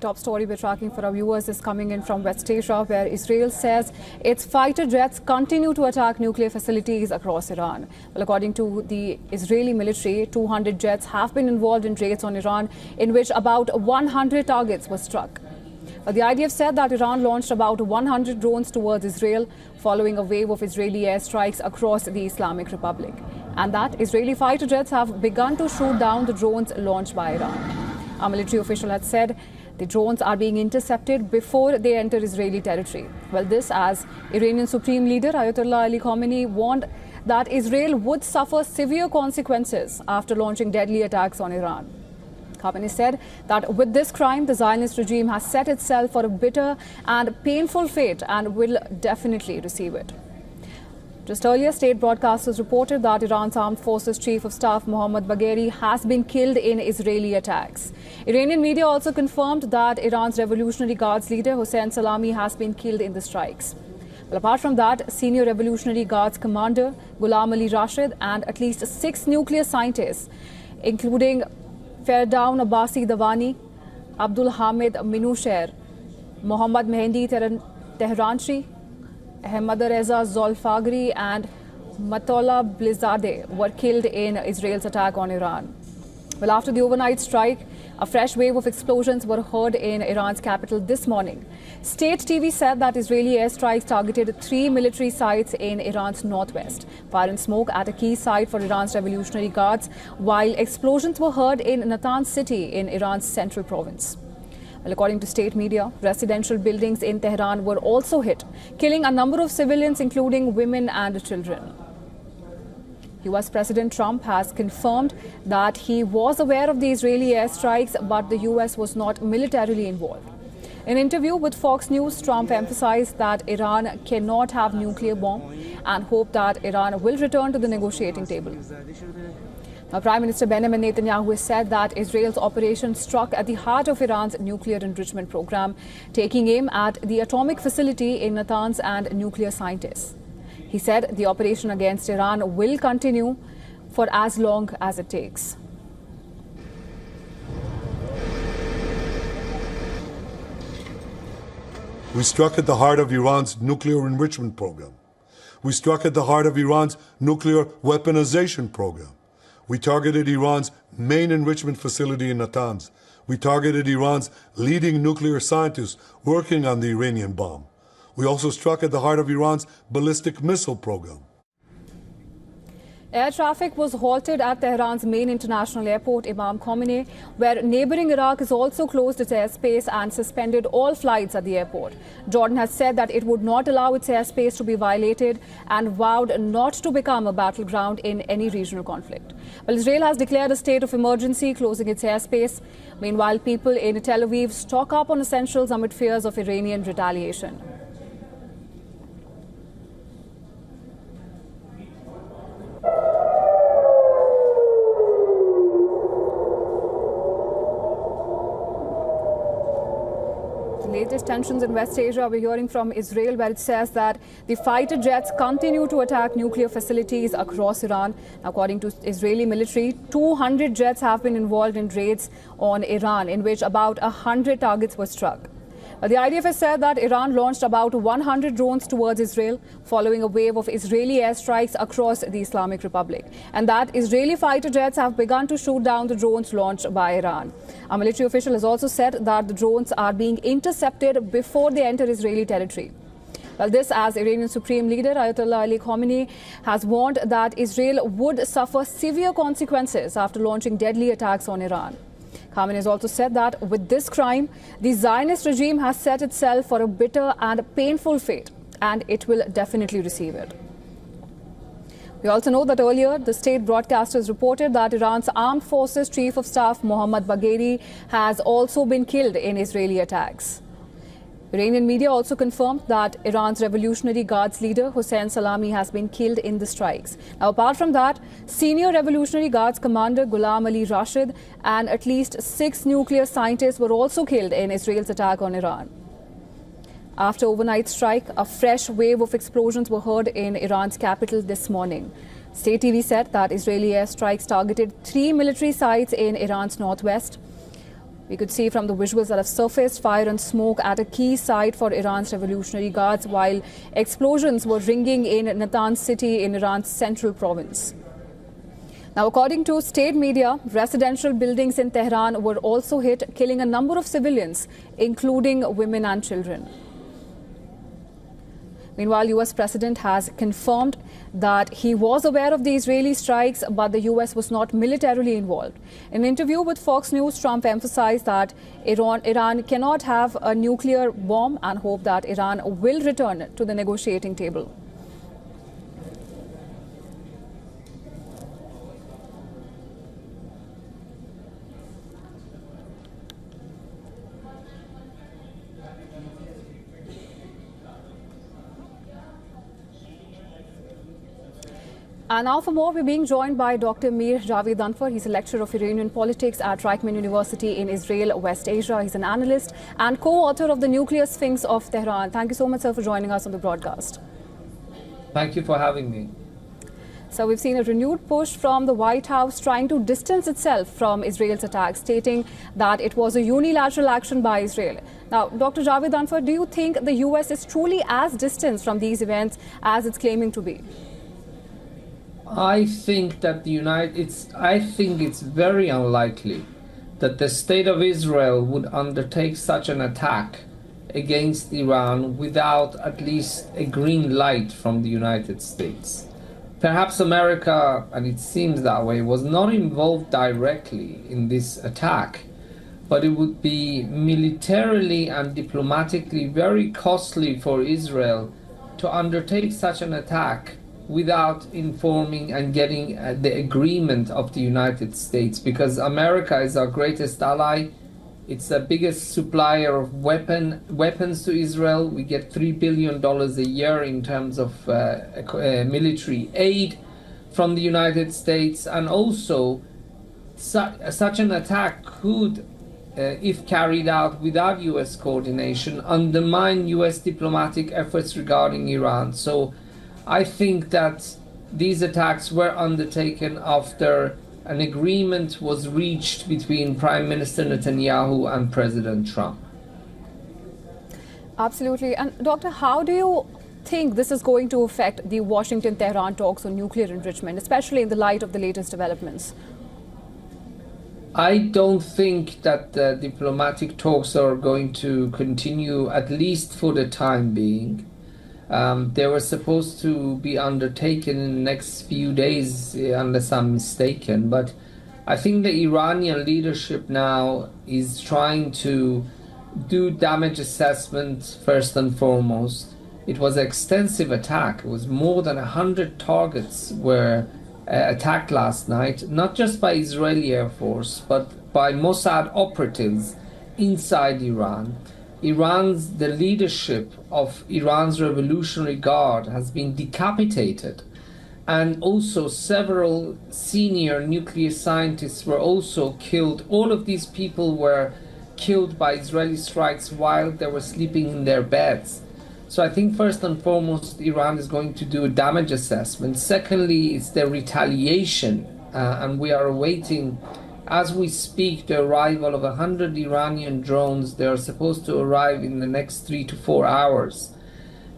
Top story we're tracking for our viewers is coming in from West Asia, where Israel says its fighter jets continue to attack nuclear facilities across Iran. Well, according to the Israeli military, 200 jets have been involved in raids on Iran, in which about 100 targets were struck. The IDF said that Iran launched about 100 drones towards Israel following a wave of Israeli airstrikes across the Islamic Republic, and that Israeli fighter jets have begun to shoot down the drones launched by Iran. A military official had said the drones are being intercepted before they enter Israeli territory. Well, this as Iranian Supreme Leader Ayatollah Ali Khamenei warned that Israel would suffer severe consequences after launching deadly attacks on Iran. Khamenei said that with this crime, the Zionist regime has set itself for a bitter and painful fate and will definitely receive it. Just earlier, state broadcasters reported that Iran's Armed Forces Chief of Staff Mohammad Bagheri has been killed in Israeli attacks. Iranian media also confirmed that Iran's Revolutionary Guards leader Hossein Salami has been killed in the strikes. Well, apart from that, senior Revolutionary Guards commander Ghulam Ali Rashid and at least 6 nuclear scientists, including Ferdown Abbasi Davani, Abdul Hamid Minusher, Mohammad Mehendi Tehranchi, Ahmad Reza Zolfagri and Matola Blizadeh were killed in Israel's attack on Iran. Well, after the overnight strike, a fresh wave of explosions were heard in Iran's capital this morning. State TV said that Israeli airstrikes targeted 3 military sites in Iran's northwest. Fire and smoke at a key site for Iran's Revolutionary Guards, while explosions were heard in Natanz city in Iran's central province. Well, according to state media, residential buildings in Tehran were also hit, killing a number of civilians, including women and children. US President Trump has confirmed that he was aware of the Israeli airstrikes, but the US was not militarily involved. In an interview with Fox News, Trump emphasized that Iran cannot have nuclear bomb and hoped that Iran will return to the negotiating table. Now, Prime Minister Benjamin Netanyahu has said that Israel's operation struck at the heart of Iran's nuclear enrichment program, taking aim at the atomic facility in Natanz and nuclear scientists. He said the operation against Iran will continue for as long as it takes. We struck at the heart of Iran's nuclear enrichment program. We struck at the heart of Iran's nuclear weaponization program. We targeted Iran's main enrichment facility in Natanz. We targeted Iran's leading nuclear scientists working on the Iranian bomb. We also struck at the heart of Iran's ballistic missile program. Air traffic was halted at Tehran's main international airport, Imam Khomeini, where neighboring Iraq has also closed its airspace and suspended all flights at the airport. Jordan has said that it would not allow its airspace to be violated and vowed not to become a battleground in any regional conflict. Well, Israel has declared a state of emergency, closing its airspace. Meanwhile, people in Tel Aviv stock up on essentials amid fears of Iranian retaliation. Latest tensions in West Asia, we're hearing from Israel, where it says that the fighter jets continue to attack nuclear facilities across Iran. According to Israeli military, 200 jets have been involved in raids on Iran, in which about 100 targets were struck. The IDF has said that Iran launched about 100 drones towards Israel following a wave of Israeli airstrikes across the Islamic Republic, and that Israeli fighter jets have begun to shoot down the drones launched by Iran. A military official has also said that the drones are being intercepted before they enter Israeli territory. Well, this as Iranian Supreme Leader Ayatollah Ali Khamenei has warned that Israel would suffer severe consequences after launching deadly attacks on Iran. Khamenei has also said that with this crime, the Zionist regime has set itself for a bitter and painful fate, and it will definitely receive it. We also know that earlier, the state broadcasters reported that Iran's Armed Forces Chief of Staff Mohammad Bagheri has also been killed in Israeli attacks. Iranian media also confirmed that Iran's Revolutionary Guards leader Hossein Salami has been killed in the strikes. Now, apart from that, senior Revolutionary Guards commander Ghulam Ali Rashid and at least 6 nuclear scientists were also killed in Israel's attack on Iran. After overnight strike, a fresh wave of explosions were heard in Iran's capital this morning. State TV said that Israeli airstrikes targeted 3 military sites in Iran's northwest. We could see from the visuals that have surfaced fire and smoke at a key site for Iran's Revolutionary Guards, while explosions were ringing in Natanz city in Iran's central province. Now, according to state media, residential buildings in Tehran were also hit, killing a number of civilians, including women and children. Meanwhile, US President has confirmed that he was aware of the Israeli strikes, but the US was not militarily involved. In an interview with Fox News, Trump emphasized that Iran cannot have a nuclear bomb and hoped that Iran will return to the negotiating table. And now for more, we're being joined by Dr. Mir Javed Anwar. He's a lecturer of Iranian politics at Reichman University in Israel, West Asia. He's an analyst and co-author of The Nuclear Sphinx of Tehran. Thank you so much, sir, for joining us on the broadcast. Thank you for having me. So we've seen a renewed push from the White House trying to distance itself from Israel's attack, stating that it was a unilateral action by Israel. Now, Dr. Javed Anwar, do you think the US is truly as distant from these events as it's claiming to be? I think that it's very unlikely that the state of Israel would undertake such an attack against Iran without at least a green light from the United States. Perhaps America, and it seems that way, was not involved directly in this attack, but it would be militarily and diplomatically very costly for Israel to undertake such an attack without informing and getting the agreement of the United States, because America is our greatest ally. It's the biggest supplier of weapons to Israel. We get $3 billion a year in terms of military aid from the United States. And also, such an attack could, if carried out without US coordination, undermine US diplomatic efforts regarding Iran. So I think that these attacks were undertaken after an agreement was reached between Prime Minister Netanyahu and President Trump. Absolutely. And Doctor, how do you think this is going to affect the Washington-Tehran talks on nuclear enrichment, especially in the light of the latest developments? I don't think that the diplomatic talks are going to continue, at least for the time being. They were supposed to be undertaken in the next few days, unless I'm mistaken. But I think the Iranian leadership now is trying to do damage assessment first and foremost. It was an extensive attack. It was more than 100 targets were attacked last night, not just by Israeli Air Force, but by Mossad operatives inside Iran. The leadership of Iran's Revolutionary Guard has been decapitated, and also several senior nuclear scientists were also killed. All of these people were killed by Israeli strikes while they were sleeping in their beds. So I think first and foremost, Iran is going to do a damage assessment. Secondly, it's the retaliation, and we are awaiting, as we speak, the arrival of 100 Iranian drones. They are supposed to arrive in the next 3 to 4 hours.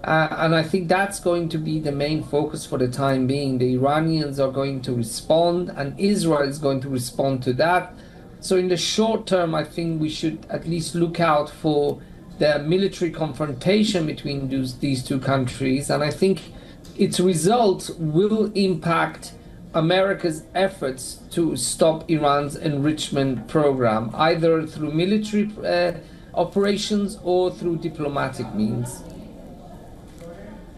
And I think that's going to be the main focus for the time being. The Iranians are going to respond, and Israel is going to respond to that. So in the short term, I think we should at least look out for the military confrontation between these two countries. And I think its results will impact America's efforts to stop Iran's enrichment program, either through military operations or through diplomatic means.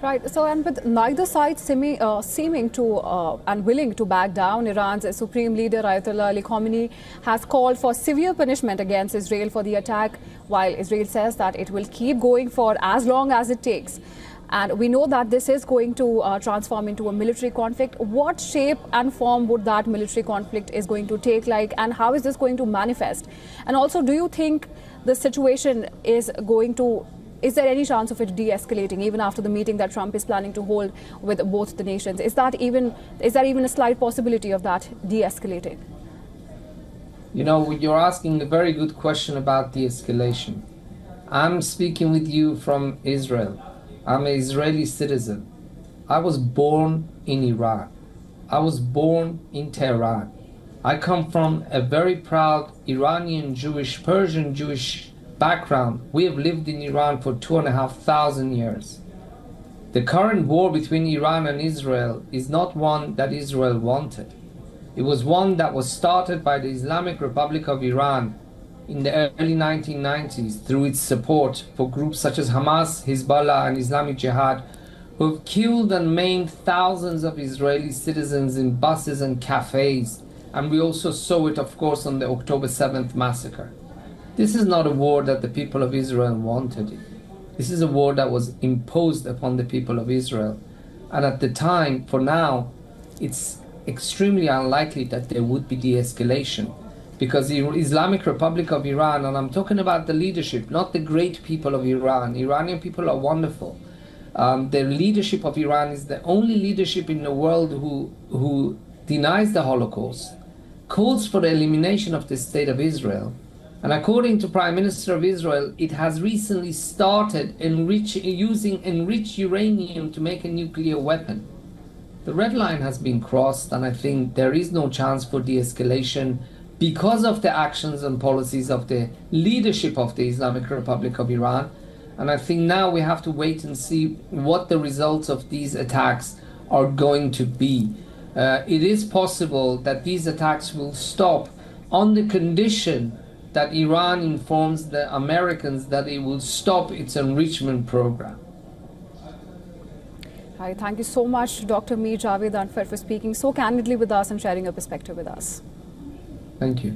Right. So, and with neither side seeming to and willing to back down, Iran's Supreme Leader Ayatollah Ali Khamenei has called for severe punishment against Israel for the attack, while Israel says that it will keep going for as long as it takes. And we know that this is going to transform into a military conflict. What shape and form would that military conflict is going to take, and how is this going to manifest? And also, do you think the situation is there any chance of it de-escalating even after the meeting that Trump is planning to hold with both the nations? Is there even a slight possibility of that de-escalating? You know, you're asking a very good question about de-escalation. I'm speaking with you from Israel. I'm an Israeli citizen. I was born in Iran. I was born in Tehran. I come from a very proud Iranian Jewish, Persian Jewish background. We have lived in Iran for 2,500 years. The current war between Iran and Israel is not one that Israel wanted. It was one that was started by the Islamic Republic of Iran in the early 1990s through its support for groups such as Hamas, Hezbollah, and Islamic Jihad, who have killed and maimed thousands of Israeli citizens in buses and cafes. And we also saw it, of course, on the October 7th massacre. This is not a war that the people of Israel wanted. This is a war that was imposed upon the people of Israel. And at the time, for now, it's extremely unlikely that there would be de-escalation, because the Islamic Republic of Iran, and I'm talking about the leadership, not the great people of Iran. Iranian people are wonderful. The leadership of Iran is the only leadership in the world who denies the Holocaust, calls for the elimination of the state of Israel, and according to Prime Minister of Israel, it has recently started using enriched uranium to make a nuclear weapon. The red line has been crossed, and I think there is no chance for de-escalation because of the actions and policies of the leadership of the Islamic Republic of Iran. And I think now we have to wait and see what the results of these attacks are going to be. It is possible that these attacks will stop on the condition that Iran informs the Americans that it will stop its enrichment program. Hi, thank you so much, Dr. Mir Javed Anwar, for speaking so candidly with us and sharing your perspective with us. Thank you.